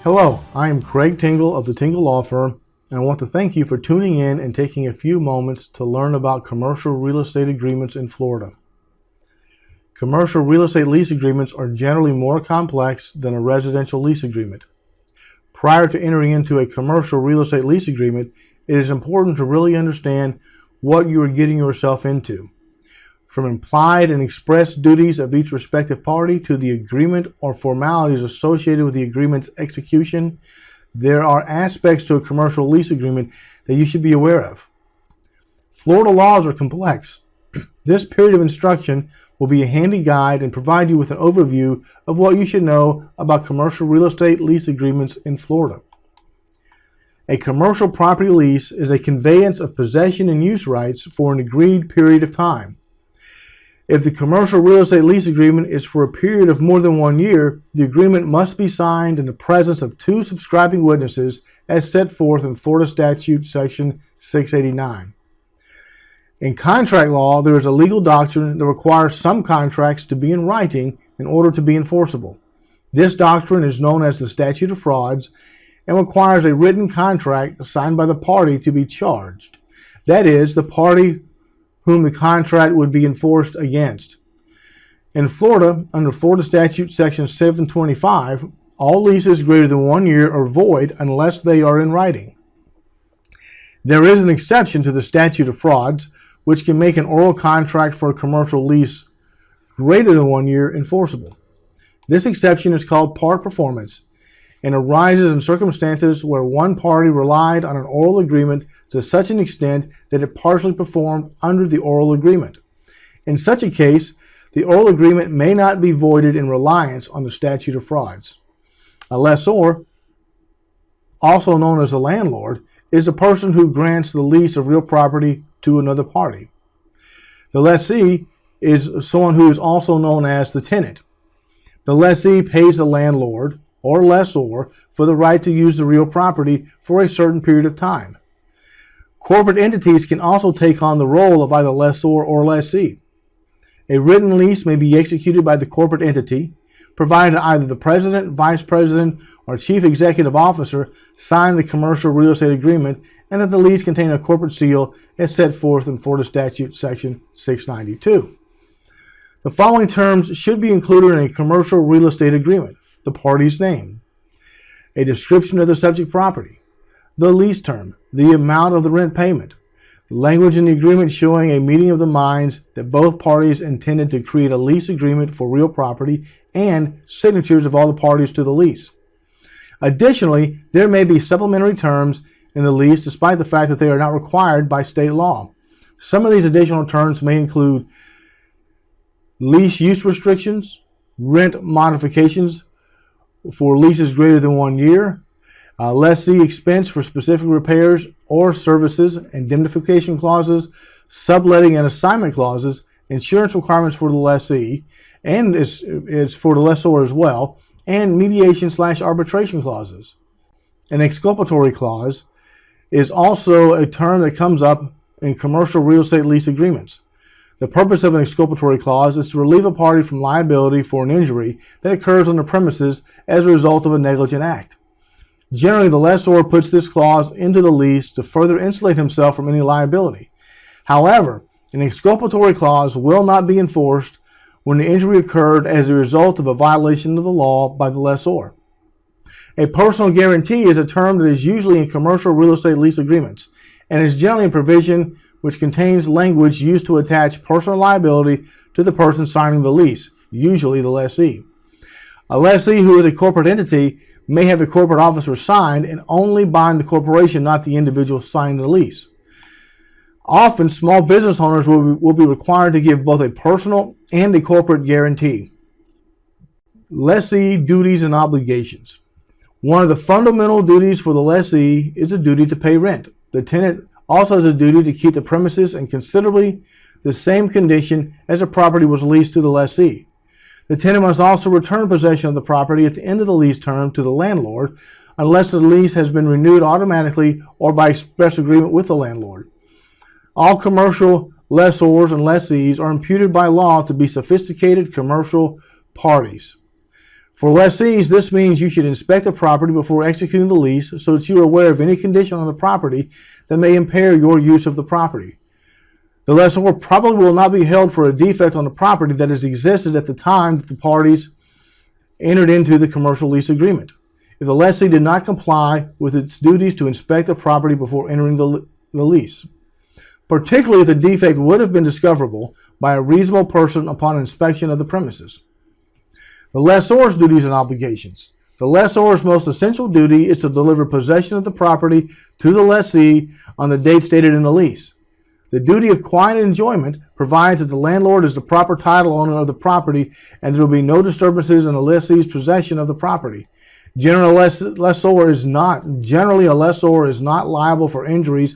Hello, I am Craig Tingle of the Tingle Law Firm, and I want to thank you for tuning in and taking a few moments to learn about commercial real estate agreements in Florida. Commercial real estate lease agreements are generally more complex than a residential lease agreement. Prior to entering into a commercial real estate lease agreement, it is important to really understand what you are getting yourself into. From implied and expressed duties of each respective party to the agreement or formalities associated with the agreement's execution, there are aspects to a commercial lease agreement that you should be aware of. Florida laws are complex. This period of instruction will be a handy guide and provide you with an overview of what you should know about commercial real estate lease agreements in Florida. A commercial property lease is a conveyance of possession and use rights for an agreed period of time. If the commercial real estate lease agreement is for a period of more than 1 year, the agreement must be signed in the presence of 2 subscribing witnesses as set forth in Florida Statute Section 689. In contract law, there is a legal doctrine that requires some contracts to be in writing in order to be enforceable. This doctrine is known as the Statute of Frauds and requires a written contract signed by the party to be charged. That is, the party whom the contract would be enforced against. In Florida, under Florida Statute Section 725, all leases greater than 1 year are void unless they are in writing. There is an exception to the Statute of Frauds, which can make an oral contract for a commercial lease greater than 1 year enforceable. This exception is called part performance and arises in circumstances where one party relied on an oral agreement to such an extent that it partially performed under the oral agreement. In such a case, the oral agreement may not be voided in reliance on the Statute of Frauds. A lessor, also known as a landlord, is a person who grants the lease of real property to another party. The lessee is someone who is also known as the tenant. The lessee pays the landlord or lessor for the right to use the real property for a certain period of time. Corporate entities can also take on the role of either lessor or lessee. A written lease may be executed by the corporate entity, provided either the president, vice president, or chief executive officer sign the commercial real estate agreement and that the lease contain a corporate seal as set forth in Florida Statute Section 692. The following terms should be included in a commercial real estate agreement: the party's name, a description of the subject property, the lease term, the amount of the rent payment, the language in the agreement showing a meeting of the minds that both parties intended to create a lease agreement for real property, and signatures of all the parties to the lease. Additionally, there may be supplementary terms in the lease despite the fact that they are not required by state law. Some of these additional terms may include lease use restrictions, rent modifications for leases greater than 1 year, lessee expense for specific repairs or services, indemnification clauses, subletting and assignment clauses, insurance requirements for the lessee, and it's for the lessor as well, and mediation/arbitration clauses. An exculpatory clause is also a term that comes up in commercial real estate lease agreements. The purpose of an exculpatory clause is to relieve a party from liability for an injury that occurs on the premises as a result of a negligent act. Generally, the lessor puts this clause into the lease to further insulate himself from any liability. However, an exculpatory clause will not be enforced when the injury occurred as a result of a violation of the law by the lessor. A personal guarantee is a term that is usually in commercial real estate lease agreements and is generally a provision which contains language used to attach personal liability to the person signing the lease, usually the lessee. A lessee who is a corporate entity may have a corporate officer signed and only bind the corporation, not the individual signing the lease. Often, small business owners will be required to give both a personal and a corporate guarantee. Lessee duties and obligations. One of the fundamental duties for the lessee is the duty to pay rent. The tenant also has a duty to keep the premises in considerably the same condition as the property was leased to the lessee. The tenant must also return possession of the property at the end of the lease term to the landlord unless the lease has been renewed automatically or by express agreement with the landlord. All commercial lessors and lessees are imputed by law to be sophisticated commercial parties. For lessees, this means you should inspect the property before executing the lease so that you are aware of any condition on the property that may impair your use of the property. The lessor probably will not be held for a defect on the property that has existed at the time that the parties entered into the commercial lease agreement. If the lessee did not comply with its duties to inspect the property before entering the lease, particularly if the defect would have been discoverable by a reasonable person upon inspection of the premises. The lessor's duties and obligations. The lessor's most essential duty is to deliver possession of the property to the lessee on the date stated in the lease. The duty of quiet enjoyment provides that the landlord is the proper title owner of the property and there will be no disturbances in the lessee's possession of the property. Generally, a lessor is not liable for injuries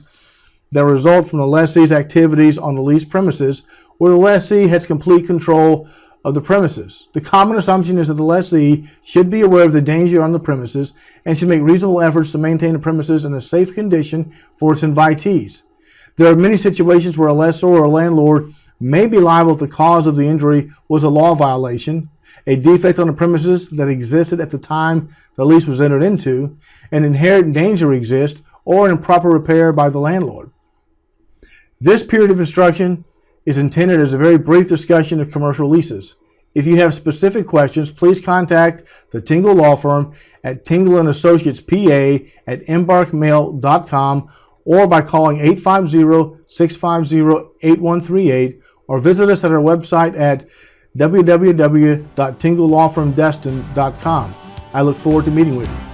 that result from the lessee's activities on the leased premises where the lessee has complete control of the premises. The common assumption is that the lessee should be aware of the danger on the premises and should make reasonable efforts to maintain the premises in a safe condition for its invitees. There are many situations where a lessor or a landlord may be liable if the cause of the injury was a law violation, a defect on the premises that existed at the time the lease was entered into, an inherent danger exists, or an improper repair by the landlord. This period of instruction is intended as a very brief discussion of commercial leases. If you have specific questions, please contact the Tingle Law Firm at Tingle & Associates PA@embarkmail.com or by calling 850-650-8138 or visit us at our website at www.tinglelawfirmdestin.com. I look forward to meeting with you.